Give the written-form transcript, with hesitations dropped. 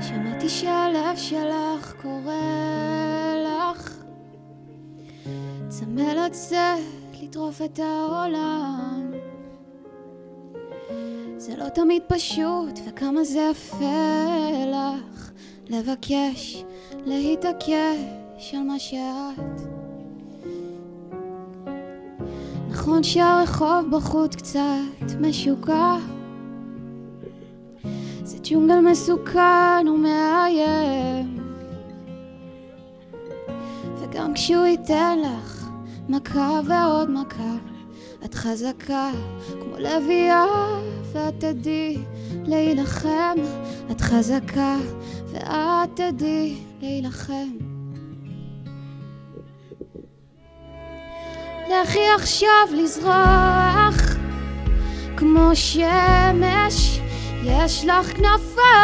שמעתי שהלב שלך קורא לך, צמא לצאת לטרוף את העולם. זה לא תמיד פשוט, וכמה זה יפה לך לבקש, להתעקש על מה שאת. נכון שהרחוב בחוץ קצת משוגע, זה ג'ונגל מסוכן ומאיים, וגם כשהוא ייתן לך מכה ועוד מכה, את חזקה כמו לביאה ואת תדעי להילחם. את חזקה ואת תדעי להילחם. לכי עכשיו לזרוח כמו שמש, יש לך כנפיים.